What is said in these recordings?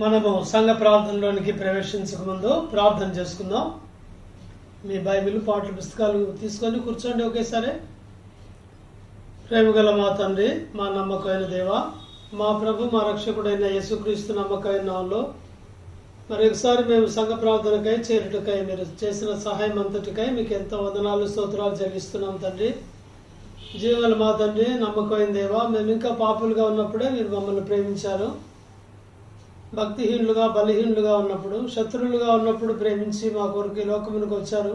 మనము సంఘ ప్రార్థనలోనికి ప్రవేశించక ముందు ప్రార్థన చేసుకుందాం. మీ బైబిల్ పాటల పుస్తకాలు తీసుకొని కూర్చోండి ఒకేసారి. ప్రేమగల మా తండ్రి, మా నమ్మకమైన దేవ, మా ప్రభు మా రక్షకుడైన యేసుక్రీస్తు నమ్మకమైన నామములో మరొకసారి మేము సంఘ ప్రార్థనకై చేరుటకై మీరు చేసిన సహాయం అంతటికై మీకు ఎంతో వందనాలు స్తోత్రాలు చెల్లిస్తున్నాం తండ్రి. జీవన మా తండ్రి, నమ్మకమైన దేవ, మేము ఇంకా పాపులుగా ఉన్నప్పుడే మీరు మమ్మల్ని ప్రేమించారు. భక్తిహీనులుగా బలహీనులుగా ఉన్నప్పుడు, శత్రువులుగా ఉన్నప్పుడు ప్రేమించి మా కొరకు ఈ లోకమునికి వచ్చారు.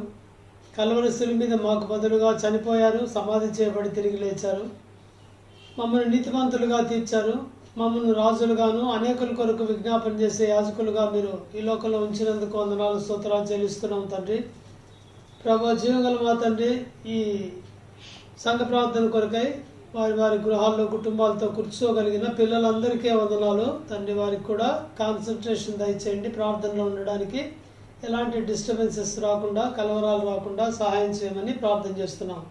కల్వరి శిలువ మీద మాకు బదులుగా చనిపోయారు, సమాధి చేయబడి తిరిగి లేచారు. మమ్మల్ని నీతిమంతులుగా తీర్చారు. మమ్మల్ని రాజులుగాను అనేకుల కొరకు విజ్ఞాపన చేసే యాజకులుగా మీరు ఈ లోకంలో ఉంచినందుకు వందనాలు స్తోత్రాలు చెల్లిస్తున్నాం తండ్రి. ప్రభు జీవగల మా తండ్రి, ఈ సంఘ ప్రార్థన కొరకై వారి వారి గృహాల్లో కుటుంబాలతో కూర్చోగలిగిన పిల్లలందరికీ వందనాలు తండ్రి. వారికి కూడా కాన్సన్ట్రేషన్ దయచేయండి. ప్రార్థనలో ఉండడానికి ఎలాంటి డిస్టర్బెన్సెస్ రాకుండా, కలవరాలు రాకుండా సహాయం చేయమని ప్రార్థన చేస్తున్నాం.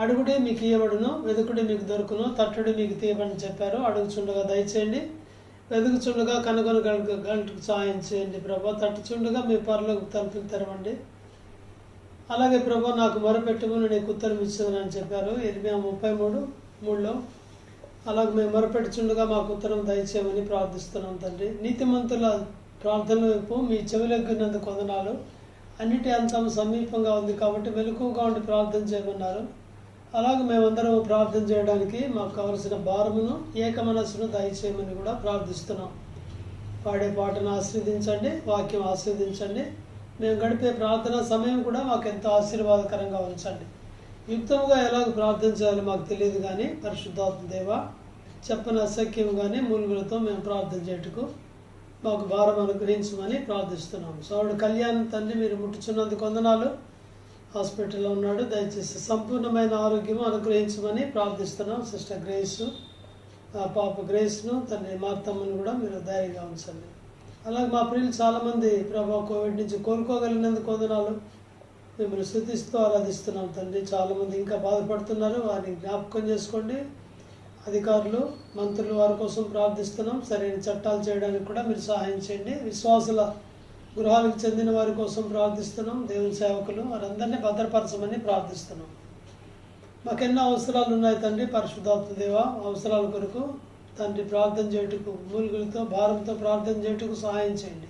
అడుగుడే మీకు ఇయ్యబడును, వెదుకుడే మీకు దొరుకును, తట్టుడే మీకు తీయబడని చెప్పారు. అడుగుచుండగా దయచేయండి, వెదుకుచుండగా కనుగొనగలకు సహాయం చేయండి ప్రభా. తట్టుచుండగా మీ పరలోకి తలుపులు తెరవండి. అలాగే ప్రభా, నాకు మొరపెట్టుకుని నీకు ఉత్తరం ఇచ్చేదని చెప్పారు ఇర్మియా 33:3లో. అలాగే మేము మొరపెట్టుచుండగా మాకు ఉత్తరం దయచేయమని ప్రార్థిస్తున్నాం తండ్రి. నీతిమంతుల ప్రార్థన వైపు మీ చెవులెగ్గినందుకు వందనాలు. అన్నిటి అంతం సమీపంగా ఉంది కాబట్టి మెలకువగా ఉండి ప్రార్థన చేయమన్నారు. అలాగే మేమందరం ప్రార్థన చేయడానికి మాకు కావలసిన భారమును, ఏక మనస్సును దయచేయమని కూడా ప్రార్థిస్తున్నాం. పాడే పాటను ఆస్వాదించండి, వాక్యం ఆస్వాదించండి. మేము గడిపే ప్రార్థనా సమయం కూడా మాకు ఎంతో ఆశీర్వాదకరంగా ఉంచండి. యుక్తముగా ఎలాగ ప్రార్థన చేయాలో మాకు తెలియదు కానీ పరిశుద్ధాత్మ దేవ, చెప్పని అసఖ్యం కానీ మూలుగులతో మేము ప్రార్థన చేయటకు మాకు భారం అనుగ్రహించమని ప్రార్థిస్తున్నాం. సోదరుడు కళ్యాణ్ తండ్రి, మీరు ముట్టుచున్నందుకు వందనాలు. హాస్పిటల్లో ఉన్నాడు, దయచేసి సంపూర్ణమైన ఆరోగ్యం అనుగ్రహించమని ప్రార్థిస్తున్నాం. సిస్టర్ గ్రేస్, పాప గ్రేస్ను తండ్రి, మార్తమ్మను కూడా మీరు ధైర్యంగా ఉంచండి. అలాగే మా ప్రియులు చాలామంది ప్రభా కోవిడ్ నుంచి కోలుకోగలిగినందుకు వందనాలు. మిమ్మల్ని స్తుతిస్తూ ఆరాధిస్తున్నాం తండ్రి. చాలామంది ఇంకా బాధపడుతున్నారు, వారిని జ్ఞాపకం చేసుకోండి. అధికారులు, మంత్రులు, వారి కోసం ప్రార్థిస్తున్నాం. సరైన చట్టాలు చేయడానికి కూడా మీరు సహాయం చేయండి. విశ్వాసుల గృహాలకు చెందిన వారి కోసం ప్రార్థిస్తున్నాం. దేవుని సేవకులు వారందరినీ భద్రపరచమని ప్రార్థిస్తున్నాం. మాకెన్నో అవసరాలు ఉన్నాయి తండ్రి. పరిశుద్ధాత్మ దేవ, అవసరాల కొరకు తండ్రి ప్రార్థన చేయుటకు, మూలుగులతో భారంతో ప్రార్థన చేయుటకు సహాయం చేయండి.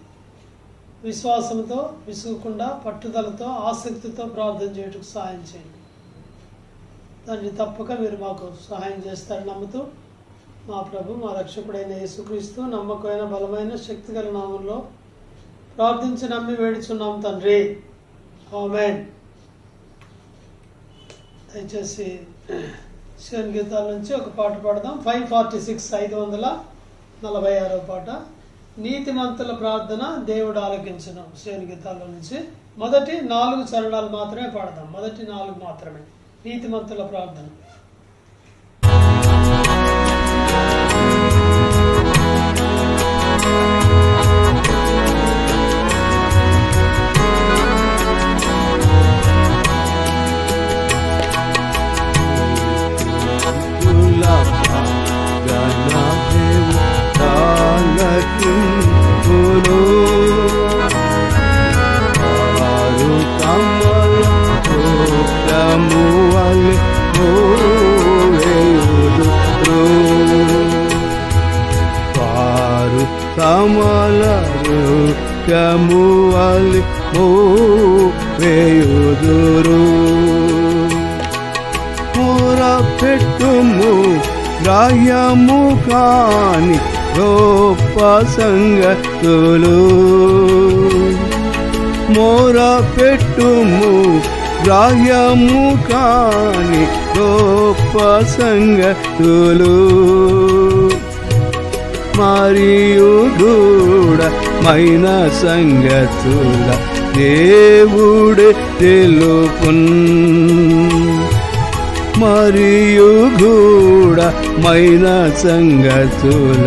విశ్వాసంతో, విసుగకుండా, పట్టుదలతో, ఆసక్తితో ప్రార్థన చేయుటకు సహాయం చేయండి తండ్రి. తప్పక మీరు మాకు సహాయం చేస్తారని నమ్ముతూ మా ప్రభు మా రక్షకుడైన యేసుక్రీస్తు నమ్మకమైన బలమైన శక్తిగల నామంలో ప్రార్థించి నమ్మి వేడుచున్నాం తండ్రి. ఆమేన్. దయచేసి శివన్ గీతాల నుంచి ఒక పాట పాడదాం. 546 546వ పాట, నీతిమంతుల ప్రార్థన దేవుడు ఆలకించును. శివన్ గీతాల నుంచి మొదటి 4 చరణాలు మాత్రమే పాడదాం. మొదటి 4 మాత్రమే. నీతిమంతుల ప్రార్థన. కమలములి వేయుదురు. మొరపెట్టుము గ్రాహ్యము కాని గొప్ప సంగతులు. మొరపెట్టుము గ్రాహ్యము కాని గొప్ప సంగతులు. మరియు గూఢమైన సంగతుల దేవుడే తెలుపున్. మరియు గూఢమైన సంగతుల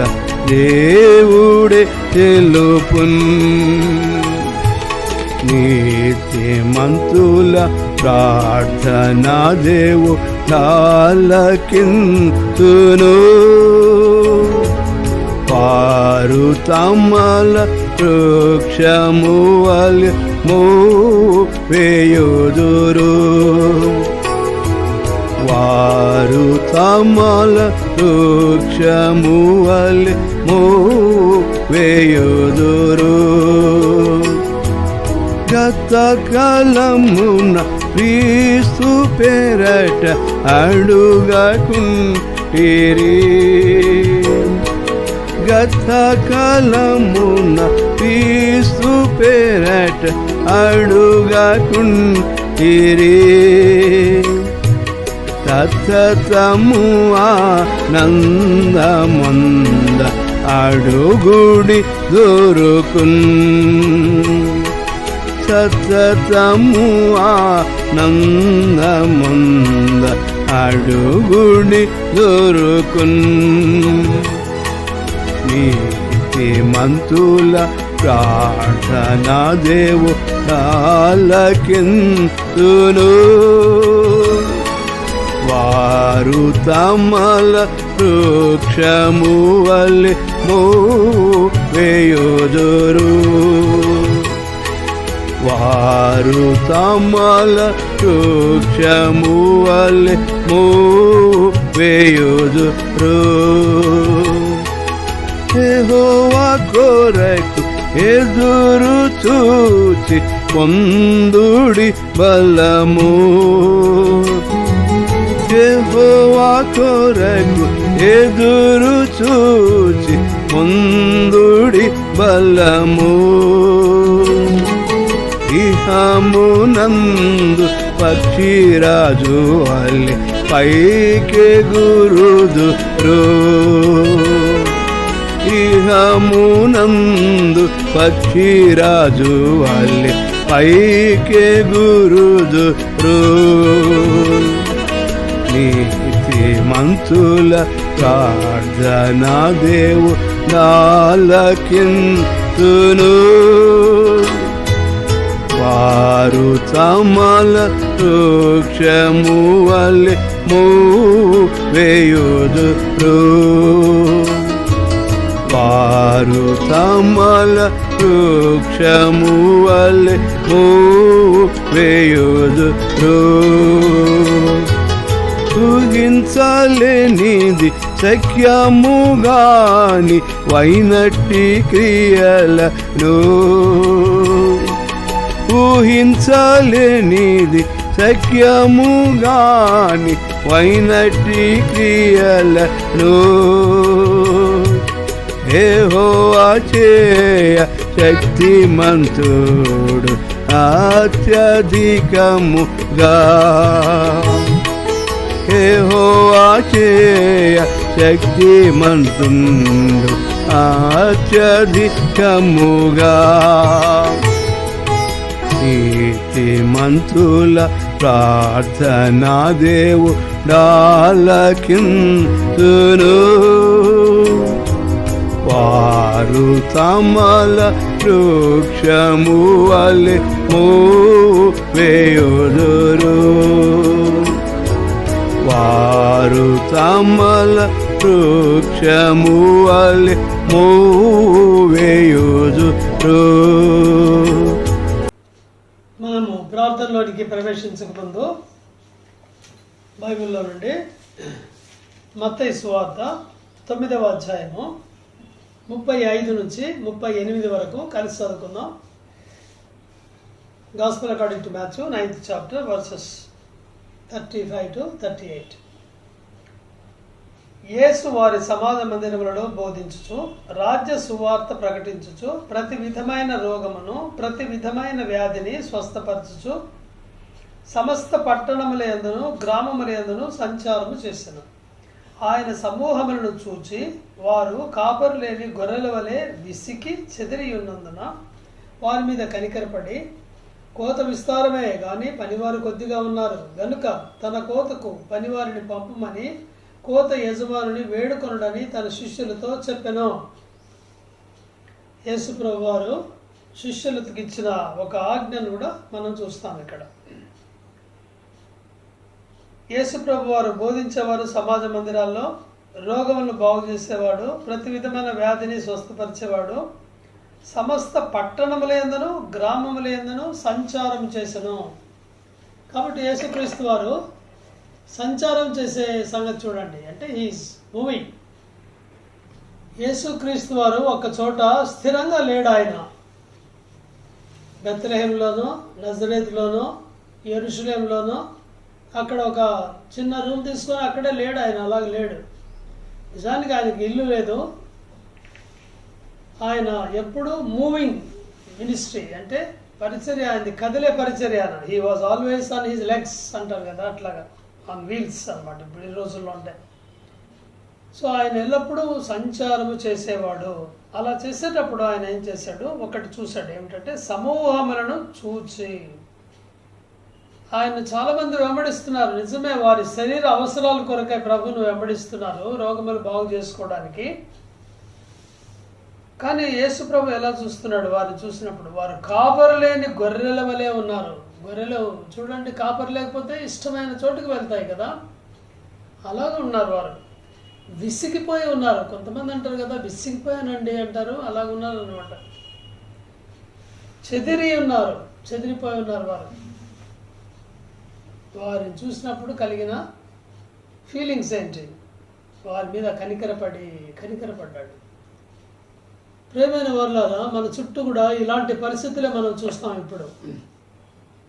దేవుడే తెలుపున్. నీతిమంతుల ప్రార్థన దేవుడు ఆలకించును. వారు తమల వృక్షము వలె వేయుదురు. వారు తమల వృక్షము వలె వేయుదురు. గతకాలమున క్రీస్తు పేరట అడుగకుంటిరి. గతకాలమున క్రీస్తు పేరట అడుగకుంటిరి. సతతము ఆనందమంద అడుగుడి దొరుకున్. సతతము ఆనందమంద అడుగుడి దొరుకున్. నీతిమంతుల ప్రార్థన దేవుడాలకింతును. వారు తమల వృక్షము వలె వేయుదురు. వారు తమల వృక్షము వలె వేయుదురు. యెహోవా కొరకు ఎదురు చూచి పొందుడి బలము. యెహోవా కొరకు ఎదురు చూచి పొందుడి బలము. ఇహమునందు పక్షిరాజు వలె పైకెగురుదురు. ఇహమునందు పక్షిరాజు వలె పైకెగురుదురు. నీతిమంతుల ప్రార్థన దేవుడాలకింతును. వారు తమల వృక్షము వలె వేయుదురు. వారు తమల వృక్షము వలె వేయుదురు. ఊహించలేనిది శక్యముగాని వైనట్టి క్రియలను. ఊహించలేనిది శక్యముగాని వైనట్టి క్రియలను. యెహోవా చేయ శక్తిమంతుడు అత్యధికముగా. యెహోవా చేయ శక్తిమంతుడు అత్యధికముగా. నీతిమంతుల ప్రార్థన దేవుడాలకింతును. వారు తమల వృక్షము వలె వేయుదురు. వారు తమల వృక్షము వలె వేయుదురు. మనము ప్రార్థనలోనికి ప్రవేశించక ముందు బైబిల్లో నుండి మత్తయి సువార్త 9వ అధ్యాయము 35 నుంచి 38 వరకు కలిసి చదువుకుందాం. Gospel according to Matthew 9th chapter verses 35 to 38. యేసు వారి సమాజ మందిరములలో బోధించుచు రాజ్య సువార్త ప్రకటించుచు ప్రతి విధమైన రోగమును ప్రతి విధమైన వ్యాధిని స్వస్థపరచుచు సమస్త పట్టణముల యందును గ్రామముల యందును సంచారము చేసెను. ఆయన సమూహములను చూచి వారు కాపరు లేని గొర్రెల వలె విసికి చెదిరి ఉన్నందున వారి మీద కనికరపడి, కోత విస్తారమే గాని పనివారు కొద్దిగా ఉన్నారు గనుక తన కోతకు పనివారిని పంపమని కోత యజమానుని వేడుకొనుడని తన శిష్యులతో చెప్పెను. యేసు ప్రభువు వారు శిష్యులకు ఇచ్చిన ఒక ఆజ్ఞను కూడా మనం చూస్తాం. ఇక్కడ యేసు ప్రభువు వారు బోధించేవారు సమాజ మందిరాల్లో రోగములను బాగు చేసేవాడు, ప్రతి విధమైన వ్యాధిని స్వస్థపరిచేవాడు, సమస్త పట్టణములందును గ్రామములందును సంచారం చేసెను. కాబట్టి యేసుక్రీస్తు వారు సంచారం చేసే సంగతి చూడండి. అంటే హీస్ మూవింగ్. యేసుక్రీస్తు వారు ఒక చోట స్థిరంగా లేడు. ఆయన బెత్లెహేంలోనో, నజరేతులోనో, యెరూషలేంలోనో అక్కడ ఒక చిన్న రూమ్ తీసుకొని అక్కడే లేడు. ఆయన అలాగే లేడు. నిజానికి ఆయనకి ఇల్లు లేదు. ఆయన ఎప్పుడు మూవింగ్ మినిస్ట్రీ, అంటే పరిచర్య, ఆయనది కదిలే పరిచర్య. He was always on his legs అంటారు కదా, అట్లాగా ఆన్ వీల్స్ అన్నమాట ఇప్పుడు ఈ రోజుల్లో ఉంటాయి. సో ఆయన ఎల్లప్పుడూ సంచారము చేసేవాడు. అలా చేసేటప్పుడు ఆయన ఏం చేశాడు, ఒకటి చూశాడు. ఏమిటంటే సమూహములను చూచి ఆయన చాలామంది వెంబడిస్తున్నారు. నిజమే, వారి శరీర అవసరాల కొరకై ప్రభువును వెంబడిస్తున్నారు, రోగములు బాగు చేసుకోవడానికి. కానీ యేసు ప్రభు ఎలా చూస్తున్నాడు వారిని చూసినప్పుడు? వారు కాపరు లేని గొర్రెల వలె ఉన్నారు. గొర్రెలు చూడండి, కాపరు లేకపోతే ఇష్టమైన చోటుకు వెళ్తాయి కదా, అలాగే ఉన్నారు. వారు విసిగిపోయి ఉన్నారు. కొంతమంది అంటారు కదా, విసిగిపోయానండి అంటారు, అలాగ ఉన్నారు అనమాట. చెదిరిపోయి ఉన్నారు వారు. వారిని చూసినప్పుడు కలిగిన ఫీలింగ్స్ ఏంటి? వారి మీద కనికరపడ్డాడు. ప్రేమైన వారులారా, మన చుట్టూ కూడా ఇలాంటి పరిస్థితులే మనం చూస్తాం. ఇప్పుడు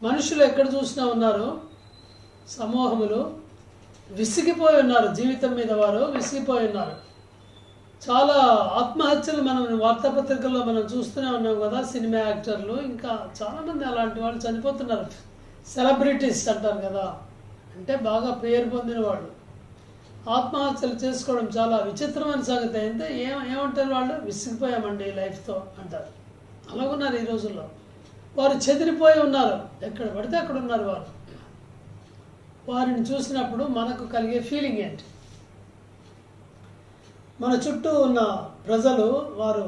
మనుషులు ఎక్కడ చూసినా ఉన్నారు, సమూహములు విసిగిపోయి ఉన్నారు. జీవితం మీద వారు విసిగిపోయి ఉన్నారు. చాలా ఆత్మహత్యలు మనం వార్తాపత్రికల్లో మనం చూస్తూనే ఉన్నాం కదా. సినిమా యాక్టర్లు, ఇంకా చాలామంది అలాంటి వాళ్ళు చనిపోతున్నారు. సెలబ్రిటీస్ అంటారు కదా, అంటే బాగా పేరు పొందిన వాళ్ళు ఆత్మహత్యలు చేసుకోవడం చాలా విచిత్రమైన సంగతి. అయితే ఏమంటారు వాళ్ళు? విసిగిపోయామండి లైఫ్తో అంటారు. అలాగున్నారు ఈ రోజుల్లో. వారు చెదిరిపోయి ఉన్నారు, ఎక్కడ పడితే అక్కడ ఉన్నారు వారు. వారిని చూసినప్పుడు మనకు కలిగే ఫీలింగ్ ఏంటి? మన చుట్టూ ఉన్న ప్రజలు వారు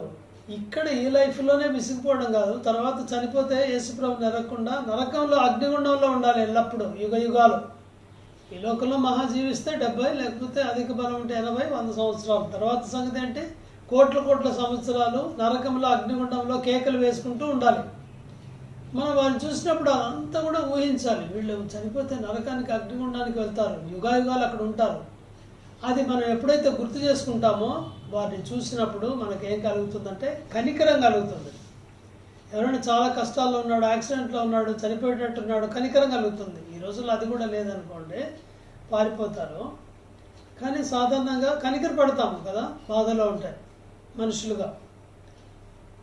ఇక్కడ ఈ లైఫ్లోనే విసిగిపోవడం కాదు, తర్వాత చనిపోతే యేసుప్రభు నరకకుండా నరకంలో అగ్నిగుండంలో ఉండాలి ఎల్లప్పుడూ, యుగ యుగాలు. ఈ లోకంలో మహా జీవిస్తే 70, లేకపోతే అధిక బలం ఉంటే 80, 100 సంవత్సరాలు. తర్వాత సంగతి ఏంటి? కోట్ల సంవత్సరాలు నరకంలో అగ్నిగుండంలో కేకలు వేసుకుంటూ ఉండాలి. మనం వారిని చూసినప్పుడు అంతా కూడా ఊహించాలి. వీళ్ళు చనిపోతే నరకానికి అగ్నిగుండానికి వెళ్తారు, యుగాయుగాలు అక్కడ ఉంటారు. అది మనం ఎప్పుడైతే గుర్తు చేసుకుంటామో వారిని చూసినప్పుడు మనకేం కలుగుతుందంటే కనికరం కలుగుతుంది. ఎవరైనా చాలా కష్టాల్లో ఉన్నాడు, యాక్సిడెంట్లో ఉన్నాడు, చనిపోయేటట్టున్నాడు, కనికరం కలుగుతుంది. ఈ రోజుల్లో అది కూడా లేదనుకోండి, పారిపోతారు. కానీ సాధారణంగా కనికరపడతాము కదా, బాధలో ఉంటాయి మనుషులుగా.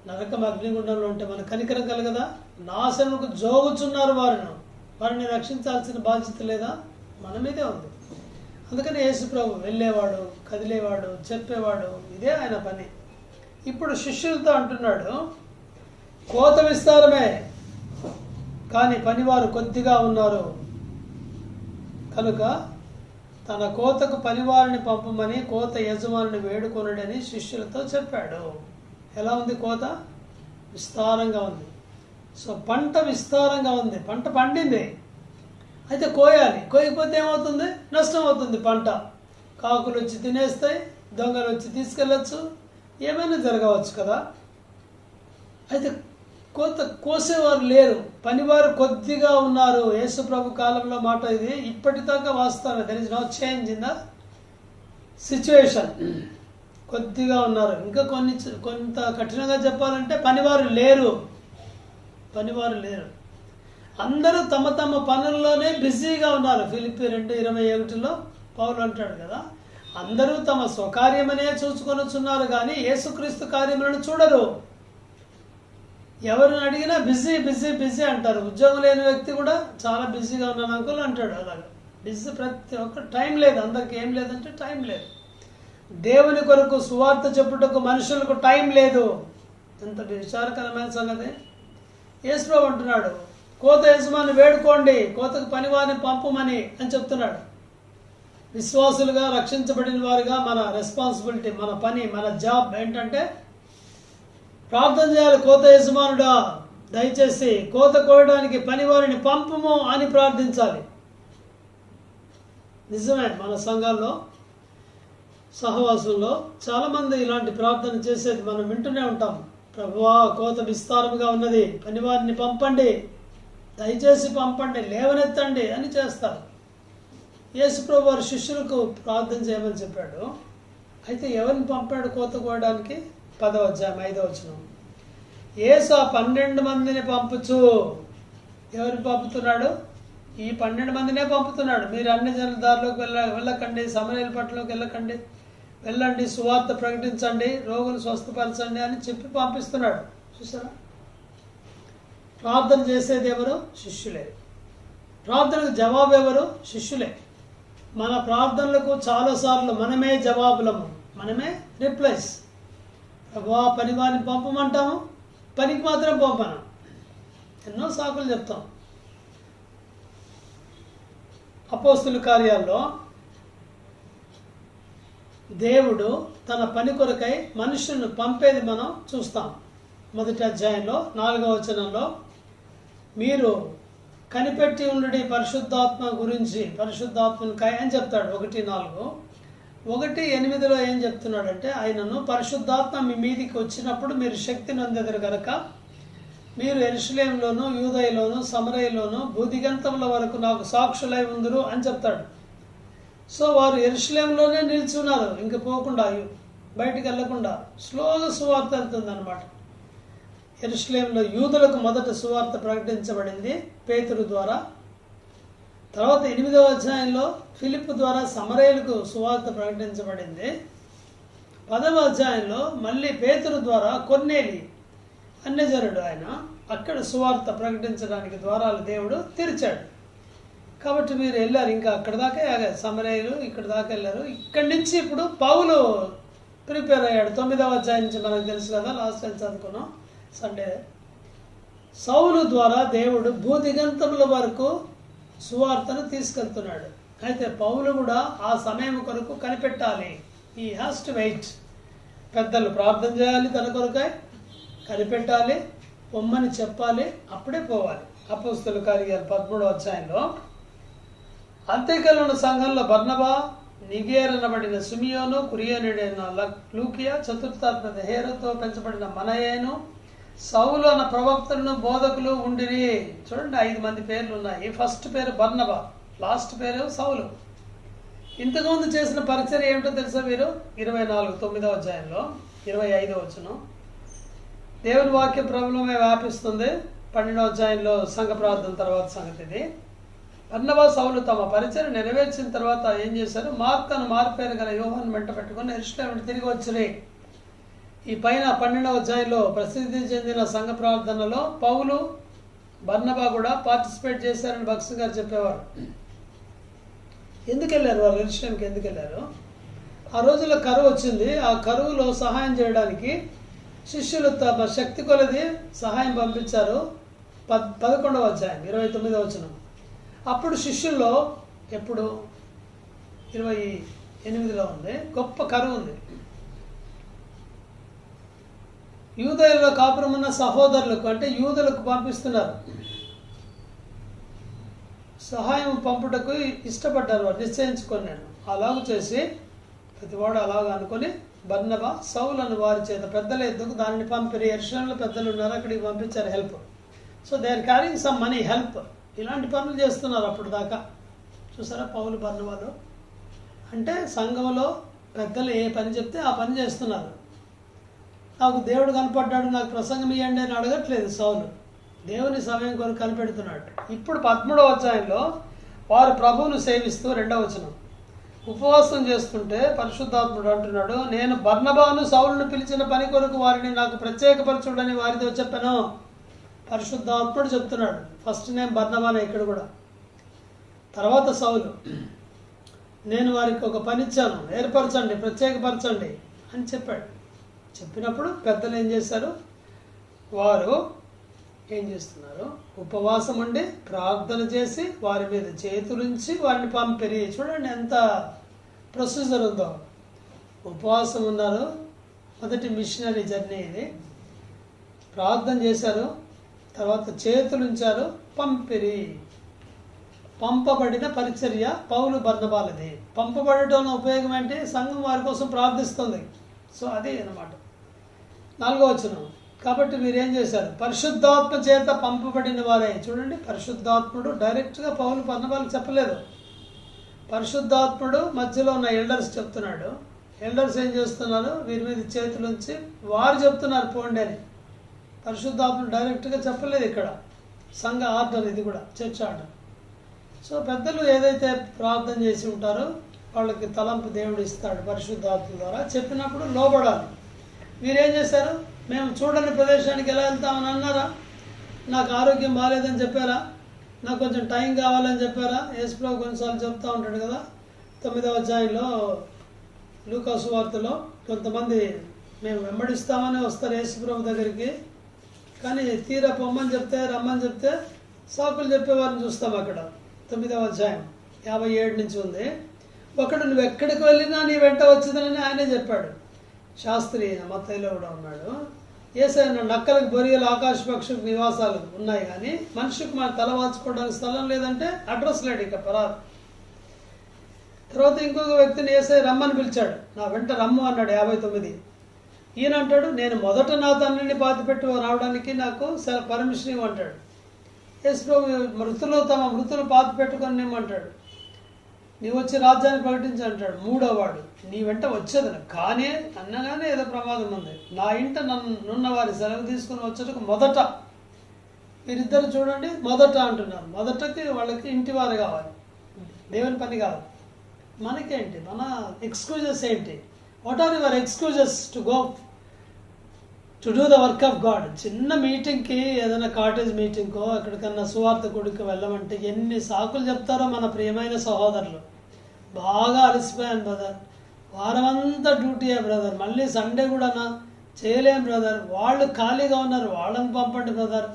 నరకం అగ్నిగుండంలో ఉంటే మన కనికరం కలగదా? నాశనకు జోగుచున్నారు వారిని రక్షించాల్సిన బాధ్యత లేదా? మన మీదే ఉంది. అందుకని యేసుప్రభు వెళ్ళేవాడు, కదిలేవాడు, చెప్పేవాడు. ఇదే ఆయన పని. ఇప్పుడు శిష్యులతో అంటున్నాడు, కోత విస్తారమే కానీ పనివారు కొద్దిగా ఉన్నారు, కనుక తన కోతకు పనివారిని పంపమని కోత యజమానిని వేడుకొనుడని శిష్యులతో చెప్పాడు. ఎలా ఉంది? కోత విస్తారంగా ఉంది. సో పంట విస్తారంగా ఉంది, పంట పండింది, అయితే కోయాలి. కోయకపోతే ఏమవుతుంది? నష్టం అవుతుంది. పంట కాకులు వచ్చి తినేస్తాయి, దొంగలు వచ్చి తీసుకెళ్ళచ్చు, ఏమైనా జరగవచ్చు కదా. అయితే కోసేవారు లేరు, పనివారు కొద్దిగా ఉన్నారు. యేసు ప్రభు కాలంలో మాట ఇది, ఇప్పటిదాకా వాస్తవమే. There is no change in the situation. కొద్దిగా ఉన్నారు. ఇంకా కొంత కఠినంగా చెప్పాలంటే పనివారు లేరు. అందరూ తమ తమ పనుల్లోనే బిజీగా ఉన్నారు. ఫిలిప్పీ 2:21 పౌలు అంటాడు కదా, అందరూ తమ స్వకార్యమనే చూసుకొనుచున్నారు కానీ యేసుక్రీస్తు కార్యములను చూడరు. ఎవరిని అడిగినా బిజీ అంటారు. ఉద్యోగం లేని వ్యక్తి కూడా చాలా బిజీగా ఉన్నాను అంకుల్ అంటాడు. అలాగే బిజీ, ప్రతి ఒక్క టైం లేదు. అందరికి ఏం లేదంటే టైం లేదు. దేవుని కొరకు సువార్త చెప్పుటకు మనుషులకు టైం లేదు. ఎంత విచారకరమైన సంగతి. యేసుప్రభు అంటున్నాడు, కోత యజమాని వేడుకోండి, కోతకు పనివారిని పంపమని అని చెప్తున్నాడు. విశ్వాసులుగా, రక్షించబడిన వారుగా మన రెస్పాన్సిబిలిటీ, మన పని, మన జాబ్ ఏంటంటే ప్రార్థన చేయాలి. కోత యజమానుడా, దయచేసి కోత కోయడానికి పనివారిని పంపము అని ప్రార్థించాలి. నిజమే, మన సంఘాల్లో సహవాసంలో చాలామంది ఇలాంటి ప్రార్థన చేసేది మనం వింటూనే ఉంటాం. ప్రభువా, కోత విస్తారముగా ఉన్నది, పనివారిని పంపండి, దయచేసి పంపండి, లేవనెత్తండి అని చేస్తారు. యేసుప్రభు వారి శిష్యులకు ప్రార్థన చేయమని చెప్పాడు. అయితే ఎవరిని పంపాడు కోత కోయడానికి? 10వ అధ్యాయం 5వ వచనం. యేసు ఆ 12 మందిని పంపుచు, ఎవరిని పంపుతున్నాడు? ఈ 12 మందినే పంపుతున్నాడు. మీరు అన్ని జనుల దారిలోకి వెళ్ళకండి, సమరయుల పట్టణంలోకి వెళ్ళండి, సువార్త ప్రకటించండి, రోగులు స్వస్థపరచండి అని చెప్పి పంపిస్తున్నాడు. చూసారా? ప్రార్థన చేసేది ఎవరు? శిష్యులే. ప్రార్థనకు జవాబు ఎవరు? శిష్యులే. మన ప్రార్థనలకు చాలాసార్లు మనమే జవాబులము, మనమే రిప్లైస్. ప్రభువా, పని వారిని పంపమంటాము, పనికి మాత్రం పంపను. ఎన్నో సాకులు చెప్తాం. అపోస్తుల కార్యాల్లో దేవుడు తన పని కొరకై మనుషులను పంపేది మనం చూస్తాం. 1వ అధ్యాయంలో 4వ వచనంలో, మీరు కనిపెట్టి ఉండడి పరిశుద్ధాత్మ గురించి, పరిశుద్ధాత్మకై అని చెప్తాడు. 1:4. 1:8లో ఏం చెప్తున్నాడంటే, ఆయనను పరిశుద్ధాత్మ మీ మీదికి వచ్చినప్పుడు మీరు శక్తి నొందెదరు గనక మీరు యెరూషలేములోను, యూదయలోను, సమరయలోను, భూదిగంతముల వరకు నాకు సాక్షులై ఉందురు అని చెప్తాడు. సో వారు యెరూషలేములోనే నిల్చున్నారు, ఇంక పోకుండా, బయటికి వెళ్లకుండా. స్లోగా సువార్త వెళ్తుంది అనమాట. యెరూషలేములో యూదులకు మొదట సువార్త ప్రకటించబడింది పేతురు ద్వారా. తర్వాత 8వ అధ్యాయంలో ఫిలిప్పు ద్వారా సమరయులకు సువార్త ప్రకటించబడింది. 10వ అధ్యాయంలో మళ్ళీ పేతురు ద్వారా కొర్నేలి అన్యజనుడు, ఆయన అక్కడ సువార్త ప్రకటించడానికి ద్వారాలు దేవుడు తెరిచాడు. కాబట్టి మీరు వెళ్ళారు, ఇంకా అక్కడ దాకా సమరయులు ఇక్కడ దాకా వెళ్ళారు. ఇక్కడి నుంచి ఇప్పుడు పౌలు ప్రిపేర్ అయ్యాడు. 9వ అధ్యాయం నుంచి మనకు తెలుసు కదా, లాస్ట్ టైం చదువుకున్నాం సండే. సౌలు ద్వారా దేవుడు భూదిగంతముల వరకు సువార్తను తీసుకెళ్తున్నాడు. అయితే పౌలు కూడా ఆ సమయం కొరకు కనిపెట్టాలి. ఈ హ్యాస్ టు వెయిట్. పెద్దలు ప్రార్థన చేయాలి, తన కొరకై కనిపెట్టాలి, పొమ్మని చెప్పాలి, అప్పుడే పోవాలి. అపోస్తుల కార్యాలు 13వ అధ్యాయంలో అంత్యొకయలో ఉన్న సంఘంలో బర్నబా, నిగేర్ అనబడిన సిమియోను, కురియోనుడైన లూకియా, చతుర్థాత్మ హేరోతో పెంచబడిన మనయేను, సౌలు అన్న ప్రవక్తలను బోధకులు ఉండిరి. చూడండి, 5 మంది పేర్లు ఉన్నాయి. ఫస్ట్ పేరు బర్నబా, లాస్ట్ పేరు సౌలు. ఇంతకుముందు చేసిన పరిచయం ఏమిటో తెలుసా మీరు? 24 9వ అధ్యాయంలో 25వ వచనం. దేవుని వాక్య ప్రబలమే వ్యాపిస్తుంది. 12వ అధ్యాయంలో సంఘ ప్రార్థన తర్వాత సంగతి ఇది. బర్నబా, సౌలు తమ పరిచయం నెరవేర్చిన తర్వాత ఏం చేశారు? మార్కు అను మారుపేరు గల యోహాను వెంట పెట్టుకుని యెరూషలేముకు తిరిగి వచ్చిరి. ఈ పైన 12వ అధ్యాయంలో ప్రసిద్ధి చెందిన సంఘ ప్రార్థనలో పౌలు, బర్నబా కూడా పార్టిసిపేట్ చేశారని భక్సు గారు చెప్పేవారు. ఎందుకు వెళ్ళారు వాళ్ళు? యెరూషలేముకి ఎందుకు వెళ్ళారు? ఆ రోజుల్లో కరువు వచ్చింది. ఆ కరువులో సహాయం చేయడానికి శిష్యులు తమ శక్తి కొలది సహాయం పంపించారు. 11వ అధ్యాయం 29వ వచనం. అప్పుడు శిష్యుల్లో, ఎప్పుడు 28లో ఉంది, గొప్ప కరువు ఉంది. యూదయలో కాపురమున్న సహోదరులకు, అంటే యూదులకు పంపిస్తున్నారు. సహాయం పంపుటకు ఇష్టపడ్డారు వారు, నిశ్చయించుకున్నాను. అలాగ చేసి ప్రతివాడు అలాగ అనుకొని బర్నబా, సౌలను వారి చేత పెద్దల ఎద్దుకు దానిని పంపిరి. యెరూషలేములో పెద్దలు ఉన్నారు, అక్కడికి పంపించారు help. So they are carrying some money, help. ఇలాంటి పనులు చేస్తున్నారు అప్పుడు దాకా. చూసారా పౌలు, బర్నబాలు అంటే సంఘంలో పెద్దలు ఏ పని చెప్తే ఆ పని చేస్తున్నారు. నాకు దేవుడు కనపడ్డాడు, నాకు ప్రసంగం ఇవ్వండి అని అడగట్లేదు సౌలు. దేవుని సమయం కొరకు కనిపెడుతున్నాడు. ఇప్పుడు 13వ అధ్యాయంలో వారు ప్రభువును సేవిస్తూ 2వ వచనం ఉపవాసం చేస్తుంటే పరిశుద్ధాత్ముడు అంటున్నాడు, నేను బర్నబాను సౌలును పిలిచిన పని కొరకు వారిని నాకు ప్రత్యేకపరచుడని వారితో చెప్పాను. పరిశుద్ధాత్ముడు చెప్తున్నాడు. ఫస్ట్ నేమ్ బర్నబానే ఇక్కడ కూడా, తర్వాత సౌలు. నేను వారికి ఒక పని ఇచ్చాను, ఏర్పరచండి, ప్రత్యేకపరచండి అని చెప్పాడు. చెప్పినప్పుడు పెద్దలు ఏం చేశారు? వారు ఏం చేస్తున్నారు? ఉపవాసం ఉండి ప్రార్థన చేసి వారి మీద చేతులుంచి వారిని పంపిరి. చూడండి ఎంత ప్రొసీజర్ ఉందో. ఉపవాసం ఉన్నారు, మొదటి మిషనరీ జర్నీ ఇది. ప్రార్థన చేశారు, తర్వాత చేతులుంచారు, పంపిరి. పంపబడిన పరిచర్య పౌలు బర్నబాలది. పంపబడటం ఉపయోగం ఏంటి? సంఘం వారి కోసం ప్రార్థిస్తుంది. సో అది అన్నమాట. 4వ వచనం, కాబట్టి మీరేం చేశారు? పరిశుద్ధాత్మ చేత పంపబడిన వారే. చూడండి, పరిశుద్ధాత్ముడు డైరెక్ట్గా పౌలు బర్నబాలకు చెప్పలేదు. పరిశుద్ధాత్ముడు మధ్యలో ఉన్న ఎల్డర్స్ చెప్తున్నాడు. ఎల్డర్స్ ఏం చేస్తున్నారు? వీరి మీద చేతులుంచి వారు చెప్తున్నారు పోండి అని. పరిశుద్ధాత్ముడు డైరెక్ట్గా చెప్పలేదు. ఇక్కడ సంఘ ఆర్డర్, ఇది కూడా చర్చ్ ఆర్డర్. సో పెద్దలు ఏదైతే ప్రార్థన చేసి ఉంటారో వాళ్ళకి తలంపు దేవుడు ఇస్తాడు పరిశుద్ధాత్మ ద్వారా. చెప్పినప్పుడు లోబడాలి. మీరేం చేశారు? మేము చూడని ప్రదేశానికి ఎలా వెళ్తామని అన్నారా? నాకు ఆరోగ్యం బాగాలేదని చెప్పారా? నాకు కొంచెం టైం కావాలని చెప్పారా? యేసుప్రభు కొన్నిసార్లు చెప్తూ ఉంటాడు కదా. 9వ అధ్యాయంలో లూకా సువార్తలో కొంతమంది మేము వెంబడిస్తామని వస్తారు యేసుప్రభు దగ్గరికి, కానీ తీరా పొమ్మని చెప్తే, రమ్మని చెప్తే సాకులు చెప్పేవారిని చూస్తాం అక్కడ. 9వ అధ్యాయం 57 నుంచి ఉంది. ఒకడు నువ్వు ఎక్కడికి వెళ్ళినా నీ వెంట వచ్చిందని ఆయనే చెప్పాడు. శాస్త్రి మత్తయిలో కూడా ఉన్నాడు. యేసయ్య నక్కలకు, బొరియలు, ఆకాశ పక్షులకు నివాసాలు ఉన్నాయి కానీ మనిషికి మన తల వాల్చుకోవడానికి స్థలం లేదంటే అడ్రస్ లేడు ఇక పరారు. తర్వాత ఇంకొక వ్యక్తిని యేసయ్య రమ్మని పిలిచాడు. నా వెంట రమ్ము అన్నాడు 59. ఈయన అంటాడు, నేను మొదట నా తండ్రిని పాతిపెట్టి రావడానికి నాకు పర్మిషన్ ఇవ్వంటాడు. యేసుప్రభు మృతులు తమ మృతులు పాతి పెట్టుకొని నిమ్మంటాడు. నీవు వచ్చి రాజ్యాన్ని ప్రకటించి అంటాడు. 3వ వాడు, నీ వెంట వచ్చేది కానీ అన్నగానే ఏదో ప్రమాదం ఉంది. నా ఇంట నున్న వారి సెలవు తీసుకుని వచ్చేటకు మొదట. వీరిద్దరు చూడండి, మొదట అంటున్నారు. మొదటకి వాళ్ళకి ఇంటి వారు కావాలి, దేవుని పని కావాలి. మనకేంటి? మన ఎక్స్క్యూజెస్ ఏంటి? What are your excuses to go to do the work of God? చిన్న మీటింగ్కి, ఏదైనా కాటేజ్ మీటింగ్కో ఎక్కడికన్నా సువార్త గుడికి వెళ్ళమంటే ఎన్ని సాకులు చెప్తారో మన ప్రియమైన సహోదరులు. బాగా అలసిపోయాను బ్రదర్, వారం అంతా డ్యూటీయే బ్రదర్, మళ్ళీ సండే కూడా చేయలేం బ్రదర్, వాళ్ళు ఖాళీగా ఉన్నారు, వాళ్ళని పంపండి బ్రదర్,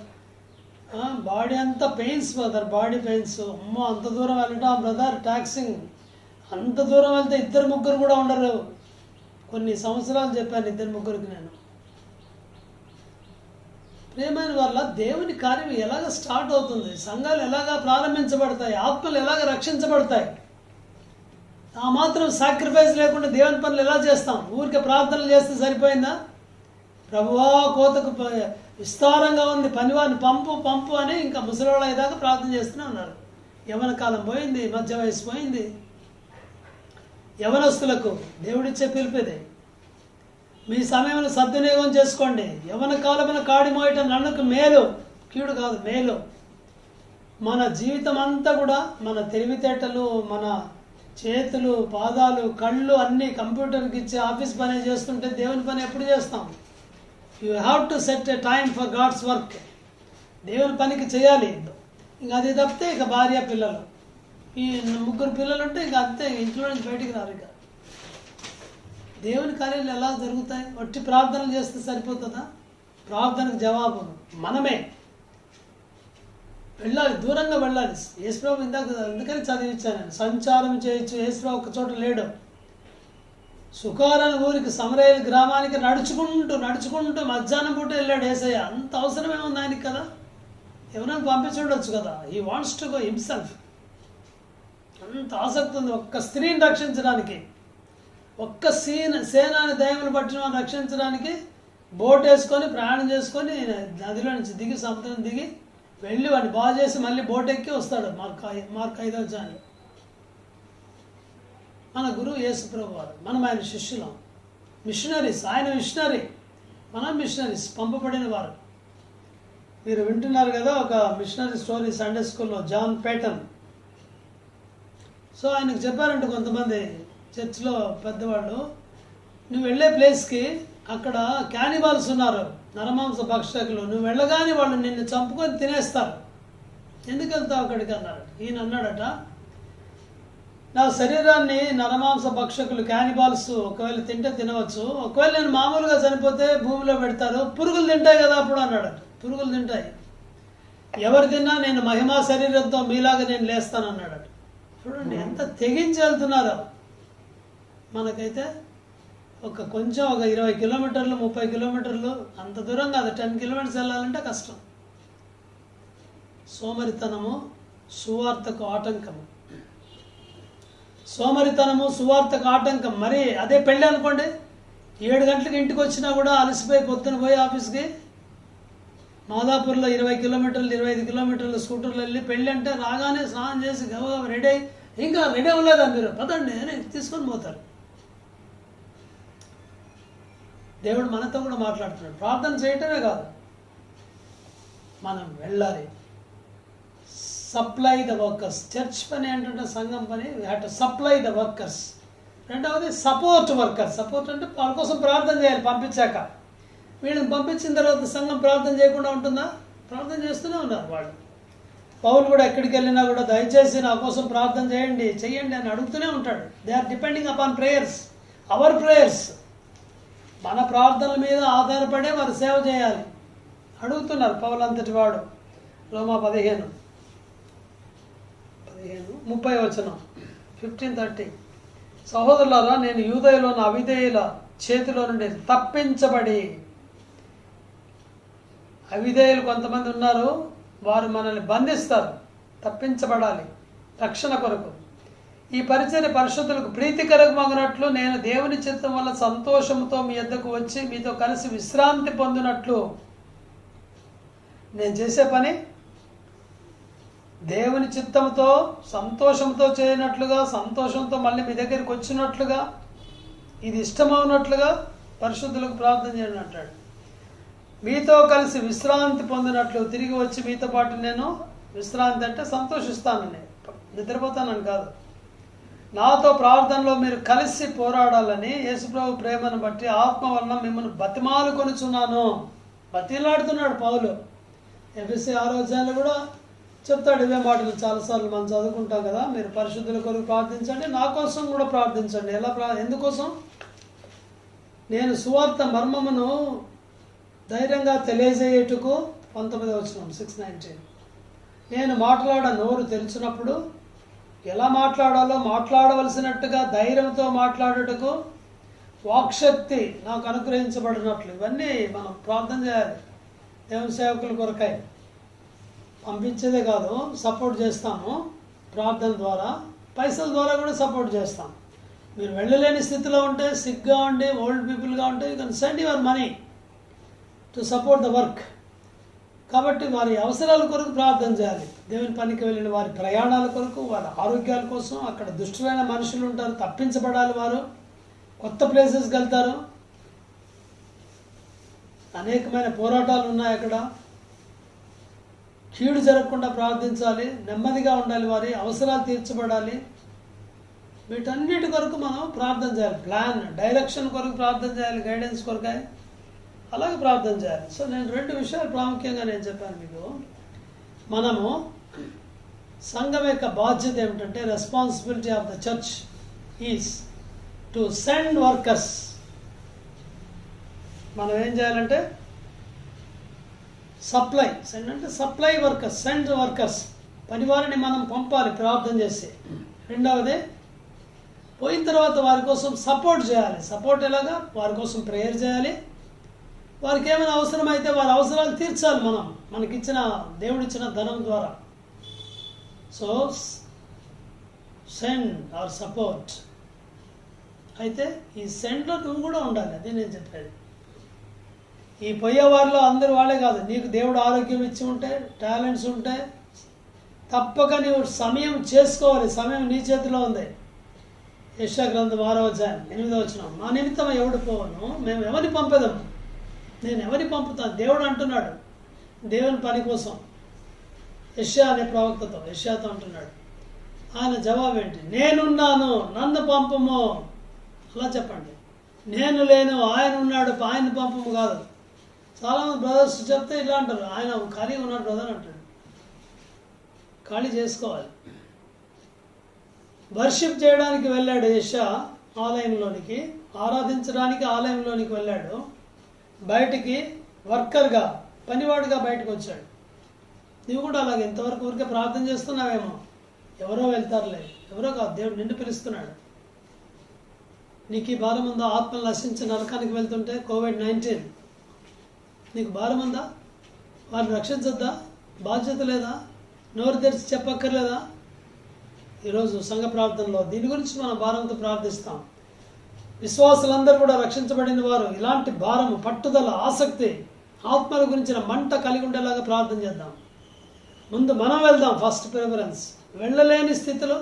బాడీ అంతా పెయిన్స్ బ్రదర్, బాడీ పెయిన్స్. అమ్మో అంత దూరం వెళ్ళటం బ్రదర్, టాక్సింగ్. అంత దూరం వెళ్తే 2-3 కూడా ఉండరు. కొన్ని సంవత్సరాలు చెప్పాను 2-3కి నేను. ప్రియమైన వల్ల దేవుని కార్యం ఎలాగ స్టార్ట్ అవుతుంది, సంఘాలు ఎలాగ ప్రారంభించబడతాయి, ఆత్మలు ఎలాగ రక్షించబడతాయి. ఆ మాత్రం సాక్రిఫైస్ లేకుండా దేవుని పనులు ఎలా చేస్తాం? ఊరికే ప్రార్థనలు చేస్తే సరిపోయిందా? ప్రభువా కోతకు విస్తారంగా ఉంది, పనివారిని పంపు అని ఇంకా ముసలివాళ్ళు అయ్యేదాకా ప్రార్థన చేస్తూనే ఉన్నారు. యవన కాలం పోయింది, మధ్య వయసు పోయింది. యవనస్తులకు దేవుడిచ్చే పిలిపేదే, మీ సమయంలో సద్వినియోగం చేసుకోండి. యవన కాలమైన కాడి మోయటం నన్నుకు మేలు, కీడు కాదు, మేలు. మన జీవితం అంతా కూడా మన తెలివితేటలు, మన చేతులు, పాదాలు, కళ్ళు అన్నీ కంప్యూటర్కి ఇచ్చి ఆఫీస్ పని చేస్తుంటే దేవుని పని ఎప్పుడు చేస్తాం? You have to set a time for God's work. దేవుని పనికి చేయాలి. ఇంకా అది తప్పితే ఇక భార్య, పిల్లలు, ఈ 3 పిల్లలు ఉంటే ఇక అంతే, ఇంట్లో నుంచి బయటికి రారు. ఇక దేవుని కార్యాలు ఎలా జరుగుతాయి? వట్టి ప్రార్థనలు చేస్తే సరిపోతుందా? ప్రార్థనకు జవాబు మనమే. వెళ్ళాలి, దూరంగా వెళ్ళాలి. యేసుప్రభు ఎందుకని చదివించాను నేను, సంచారం చేయొచ్చు. యేసుప్రభు ఒక చోట లేడు. సుకారణ ఊరికి, సమరయేలు గ్రామానికి నడుచుకుంటూ మధ్యాహ్నం పూట వెళ్ళాడు యేసయ్య. అంత అవసరమేముంది ఆయనకి కదా? ఎవరైనా పంపించుండొచ్చు కదా. He wants to go himself. అంత ఆసక్తి ఉంది ఒక్క స్త్రీని రక్షించడానికి, ఒక్క సేనాని దయ్యములు పట్టిన వారిని రక్షించడానికి. బోట్ వేసుకొని ప్రయాణం చేసుకొని నదిలో నుంచి దిగి, సముద్రం దిగి వెళ్ళి వాడిని బాగు చేసి మళ్ళీ బోట్ ఎక్కి వస్తాడు. మార్క్ 5వ అధ్యాయంలో మన గురువు యేసుప్రభు వారు, మనం ఆయన శిష్యులం, మిషనరీస్. ఆయన మిషనరీ, మనం మిషనరీస్, పంపబడిన వారు. మీరు వింటున్నారు కదా ఒక మిషనరీ స్టోరీ సండే స్కూల్లో, జాన్ పేటన్. సో ఆయనకు చెప్పారంటే కొంతమంది చర్చ్లో పెద్దవాళ్ళు, నువ్వు వెళ్ళే ప్లేస్కి అక్కడ క్యానిబాల్స్ ఉన్నారు, నరమాంస భక్షకులు, నువ్వు వెళ్ళగానే వాళ్ళు నిన్ను చంపుకొని తినేస్తారు, ఎందుకు వెళ్తావు అక్కడికి అన్నాడు. ఈయన అన్నాడట, నా శరీరాన్ని నరమాంస భక్షకులు, క్యానిబాల్స్ ఒకవేళ తింటే తినవచ్చు, ఒకవేళ నేను మామూలుగా చనిపోతే భూమిలో పెడతారు, పురుగులు తింటాయి కదా అప్పుడు అన్నాడట. పురుగులు తింటాయి, ఎవరు తిన్నా నేను మహిమా శరీరంతో మీలాగా నేను లేస్తాను అన్నాడట. చూడండి ఎంత తెగించి వెళ్తున్నారో. మనకైతే కొంచెం ఒక 20 కిలోమీటర్లు, 30 కిలోమీటర్లు, అంత దూరం కాదు, 10 కిలోమీటర్స్ వెళ్ళాలంటే కష్టం. సోమరితనము, సువార్తకు ఆటంకము. సోమరితనము సువార్తకు ఆటంకం. మరి అదే పెళ్ళి అనుకోండి, 7 గంటలకు ఇంటికి వచ్చినా కూడా అలసిపోయి పొద్దున పోయి ఆఫీస్కి మాదాపూర్లో 20 కిలోమీటర్లు 25 కిలోమీటర్లు స్కూటర్లు వెళ్ళి, పెళ్ళి అంటే రాగానే స్నానం చేసి గవ రెడీ అయ్యి, ఇంకా రెడీ అవ్వలేదా మీరు, పదండి అని తీసుకొని పోతారు. దేవుడు మనతో కూడా మాట్లాడుతున్నాడు. ప్రార్థన చేయటమే కాదు, మనం వెళ్ళాలి. Supply the workers. చర్చ్ పని ఏంటంటే సంఘం పని, we have to supply the workers. రెండవది సపోర్ట్ వర్కర్స్. సపోర్ట్ అంటే వాళ్ళ కోసం ప్రార్థన చేయాలి. పంపించాక వీళ్ళని పంపించిన తర్వాత సంఘం ప్రార్థన చేయకుండా ఉంటుందా? ప్రార్థన చేస్తూనే ఉన్నారు వాళ్ళు. పౌలు కూడా ఎక్కడికి వెళ్ళినా కూడా దయచేసి నా కోసం ప్రార్థన చెయ్యండి అని అడుగుతూనే ఉంటాడు. They are depending upon prayers, our prayers. మన ప్రార్థనల మీద ఆధారపడే వారు సేవ చేయాలి. అడుగుతున్నారు పౌలు అంతటి వాడు. రోమా 15:30 15:30. సహోదరులారా, నేను యూదయలోని అవిధేయుల చేతిలో నుండి తప్పించబడి, అవిధేయులు కొంతమంది ఉన్నారు, వారు మనల్ని బంధిస్తారు. తప్పించబడాలి రక్షణ కొరకు. ఈ పరిచర్య పరిశుద్ధులకు ప్రీతికరమగినట్లు నేను దేవుని చిత్తం వల్ల సంతోషంతో మీ యొద్దకు వచ్చి మీతో కలిసి విశ్రాంతి పొందినట్లు. నేను చేసే పని దేవుని చిత్తంతో సంతోషంతో చేయనట్లుగా, సంతోషంతో మళ్ళీ మీ దగ్గరికి వచ్చినట్లుగా, ఇది ఇష్టమవునట్లుగా పరిశుద్ధులకు ప్రార్థన చేయండి అంటాడు. మీతో కలిసి విశ్రాంతి పొందినట్లు, తిరిగి వచ్చి మీతో పాటు నేను విశ్రాంతి అంటే సంతోషిస్తానని, నిద్రపోతానని కాదు. నాతో ప్రార్థనలో మీరు కలిసి పోరాడాలని యేసుప్రభు ప్రేమను బట్టి ఆత్మ వలన మిమ్మల్ని బతిమాలు కొనుచున్నాను. బతిలాడుతున్నాడు పౌలు. ఎఫెసీ 6వ అధ్యాయంలో కూడా చెప్తాడు ఇవే మాటలు. చాలాసార్లు మనం చదువుకుంటాం కదా, మీరు పరిశుద్ధుల కొరకు ప్రార్థించండి, నా కోసం కూడా ప్రార్థించండి. ఎందుకోసం? నేను సువార్త మర్మమును ధైర్యంగా తెలియజేయుటకు 19వ వచనం 6:19. నేను నోరు తెరిచినప్పుడు ఎలా మాట్లాడాలో మాట్లాడవలసినట్టుగా ధైర్యంతో మాట్లాడుటకు వాక్శక్తి నాకు అనుగ్రహించబడినట్లు. ఇవన్నీ మనం ప్రార్థన చేయాలి. దేవుని సేవకుల కొరకై పంపించేదే కాదు, సపోర్ట్ చేస్తాము ప్రార్థన ద్వారా, పైసల ద్వారా కూడా సపోర్ట్ చేస్తాం. మీరు వెళ్ళలేని స్థితిలో ఉంటే, సిక్గా ఉండి, ఓల్డ్ పీపుల్గా ఉంటే, you can send your money to support the work. కాబట్టి వారి అవసరాల కొరకు ప్రార్థన చేయాలి. దేవుని పనికి వెళ్ళిన వారి ప్రయాణాల కొరకు, వారి ఆరోగ్యాల కోసం. అక్కడ దుష్టులైన మనుషులు ఉంటారు, తప్పించబడాలి. వారు కొత్త ప్లేసెస్కి వెళ్తారు. అనేకమైన పోరాటాలు ఉన్నాయి అక్కడ. కీడు జరగకుండా ప్రార్థించాలి, నెమ్మదిగా ఉండాలి, వారి అవసరాలు తీర్చబడాలి. వీటన్నిటి కొరకు మనం ప్రార్థన చేయాలి. ప్లాన్, డైరెక్షన్ కొరకు ప్రార్థన చేయాలి, గైడెన్స్ కొరకాయ అలాగే ప్రార్థన చేయాలి. సో నేను 2 విషయాలు ప్రాముఖ్యంగా నేను చెప్పాను మీకు. మనము సంఘం యొక్క బాధ్యత ఏమిటంటే, responsibility of the church is to send workers. మనం ఏం చేయాలంటే సప్లై, సెండ్ అంటే సప్లై వర్కర్స్, సెండ్ వర్కర్స్, పనివారిని మనం పంపాలి ప్రార్థన చేసి. రెండవది, పోయిన తర్వాత వారి కోసం సపోర్ట్ చేయాలి. సపోర్ట్ ఎలాగా? వారి కోసం ప్రేయర్ చేయాలి. వారికి ఏమైనా అవసరమైతే వారి అవసరాలు తీర్చాలి మనం, మనకిచ్చిన దేవుడిచ్చిన ధనం ద్వారా. So send or support. అయితే ఈ సెండ్లో నువ్వు కూడా ఉండాలి. అది నేను చెప్పేది. ఈ పోయేవారిలో అందరూ వాళ్ళే కాదు. నీకు దేవుడు ఆరోగ్యం ఇచ్చి ఉంటే, టాలెంట్స్ ఉంటే, తప్పక నీవు సమయం చేసుకోవాలి. సమయం నీ చేతిలో ఉంది. యెషయా గ్రంథం 6వ అధ్యాయం 8వ వచనం. నా నిమిత్తం ఎవడు పోవను, మేము ఎవరిని పంపేదాము, నేను ఎవరిని పంపుతాను? దేవుడు అంటున్నాడు దేవుని పని కోసం. యెషయా అనే ప్రవక్తతో, యెషయాతో అంటున్నాడు. ఆయన జవాబు ఏంటి? నేనున్నాను, నన్ను పంపము. అలా చెప్పండి. నేను లేను, ఆయన ఉన్నాడు, ఆయన పంపము కాదు. చాలామంది బ్రదర్స్ చెప్తే ఇలా అంటారు, ఆయన ఖాళీగా ఉన్నాడు బ్రదర్ అంటాడు. ఖాళీ చేసుకోవాలి. వర్షిప్ చేయడానికి వెళ్ళాడు యెషయా ఆలయంలోనికి, ఆరాధించడానికి ఆలయంలోనికి వెళ్ళాడు. బయటికి వర్కర్గా, పనివాడుగా బయటకు వచ్చాడు. నువ్వు కూడా అలాగే ఇంతవరకు ఊరికే ప్రార్థన చేస్తున్నావేమో, ఎవరో వెళ్తారులే, ఎవరో కాదు, దేవుడు నిన్ను పిలుస్తున్నాడు. నీకు ఈ భారం ఉందా? ఆత్మలు నశించి నరకానికి వెళ్తుంటే, COVID-19 నీకు భారం ఉందా? వారిని రక్షించొద్దా? బాధ్యత లేదా? నోరు తెరిచి చెప్పక్కర్లేదా? ఈరోజు సంఘ ప్రార్థనలో దీని గురించి మనం భారంతో ప్రార్థిస్తాం. విశ్వాసులందరూ కూడా రక్షించబడిన వారు ఇలాంటి భారము, పట్టుదల, ఆసక్తి, ఆత్మల గురించిన మంట కలిగి ఉండేలాగా ప్రార్థన చేద్దాం. ముందు మనం వెళ్దాం, ఫస్ట్ ప్రిఫరెన్స్. వెళ్ళలేని స్థితిలో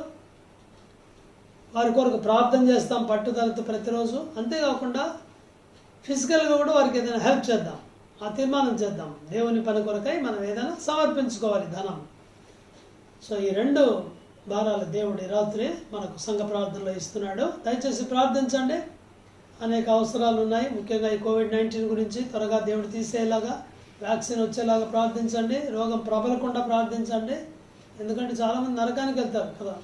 వారి కొరకు ప్రార్థన చేస్తాం పట్టుదలతో ప్రతిరోజు. అంతేకాకుండా ఫిజికల్గా కూడా వారికి ఏదైనా హెల్ప్ చేద్దాం, ఆ తీర్మానం చేద్దాం. దేవుని పని కొరకై మనం ఏదైనా సమర్పించుకోవాలి, ధనం. సో ఈ 2 భారాలు దేవుడు ఈ రాత్రి మనకు సంఘ ప్రార్థనలో ఇస్తున్నాడు. దయచేసి ప్రార్థించండి. అనేక అవసరాలు ఉన్నాయి, ముఖ్యంగా ఈ కోవిడ్-19 గురించి త్వరగా దేవుడు తీసేలాగా, వ్యాక్సిన్ వచ్చేలాగా ప్రార్థించండి. రోగం ప్రబలకుండా ప్రార్థించండి, ఎందుకంటే చాలామంది నరకానికి వెళ్తారు కదా.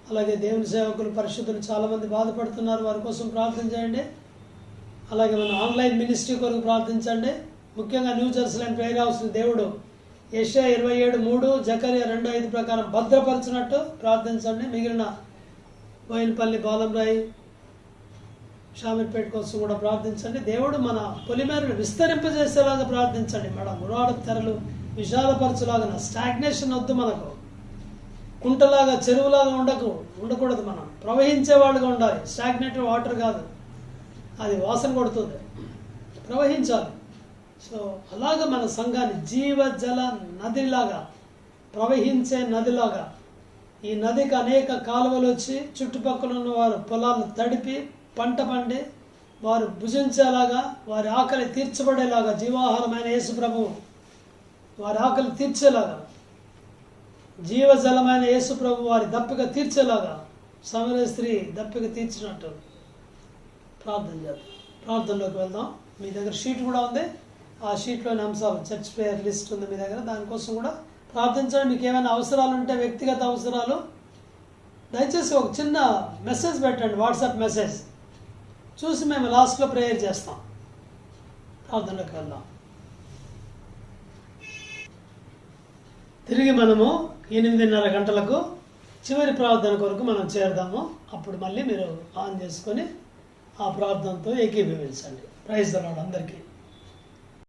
అలాగే దేవుని సేవకులు, పరిశుద్ధులు చాలామంది బాధపడుతున్నారు, వారి కోసం ప్రార్థన చేయండి. అలాగే మన ఆన్లైన్ మినిస్ట్రీ కొరకు ప్రార్థించండి. ముఖ్యంగా న్యూ జెరూసలేం ప్రేయర్ హౌస్ దేవుడు యెషయా 27:3, జకర్యా 2:5 ప్రకారం భద్రపరిచినట్టు ప్రార్థించండి. మిగిలిన బోయినపల్లి, బాలంరాయి, షామీర్పేట కోసం కూడా ప్రార్థించండి. దేవుడు మన పొలిమేరను విస్తరింపజేసేలాగా ప్రార్థించండి. మేడం గురాడు తెరలు విశాలపరచులాగా, స్టాగ్నేషన్ వద్దు మనకు. కుంటలాగా, చెరువులాగా ఉండకూడదు. మనం ప్రవహించేవాళ్ళుగా ఉండాలి. స్టాగ్నేటెడ్ వాటర్ కాదు, అది వాసన కొడుతుంది, ప్రవహించాలి. సో అలాగ మన సంఘాన్ని జీవజల నదిలాగా, ప్రవహించే నదిలాగా, ఈ నదికి అనేక కాలువలు వచ్చి చుట్టుపక్కల ఉన్న వారు పొలాలను తడిపి పంట పండి వారు భుజించేలాగా, వారి ఆకలి తీర్చబడేలాగా, జీవాహారమైన యేసు ప్రభువు వారి ఆకలి తీర్చేలాగా, జీవజలమైన యేసు ప్రభు వారి దప్పిక తీర్చేలాగా, సమరయ స్త్రీ దప్పిక తీర్చినట్టు ప్రార్థన చేద్దాం. ప్రార్థనలోకి వెళ్దాం. మీ దగ్గర షీట్ కూడా ఉంది, ఆ షీట్లోని అంశాలు, చర్చ్ ప్రేయర్ లిస్ట్ ఉంది మీ దగ్గర, దానికోసం కూడా ప్రార్థించండి. మీకు ఏమైనా అవసరాలు ఉంటే, వ్యక్తిగత అవసరాలు, దయచేసి ఒక చిన్న మెసేజ్ పెట్టండి, వాట్సాప్ మెసేజ్, చూసి మేము లాస్ట్లో ప్రేయర్ చేస్తాం. ప్రార్థనలోకి వెళ్దాం. తిరిగి మనము 8:30 గంటలకు చివరి ప్రార్థన కొరకు మనం చేరదాము. అప్పుడు మళ్ళీ మీరు ఆన్ చేసుకొని ఆ ప్రార్థనతో ఏకీభవించండి. ప్రైజ్ ది లార్డ్ అందరికీ.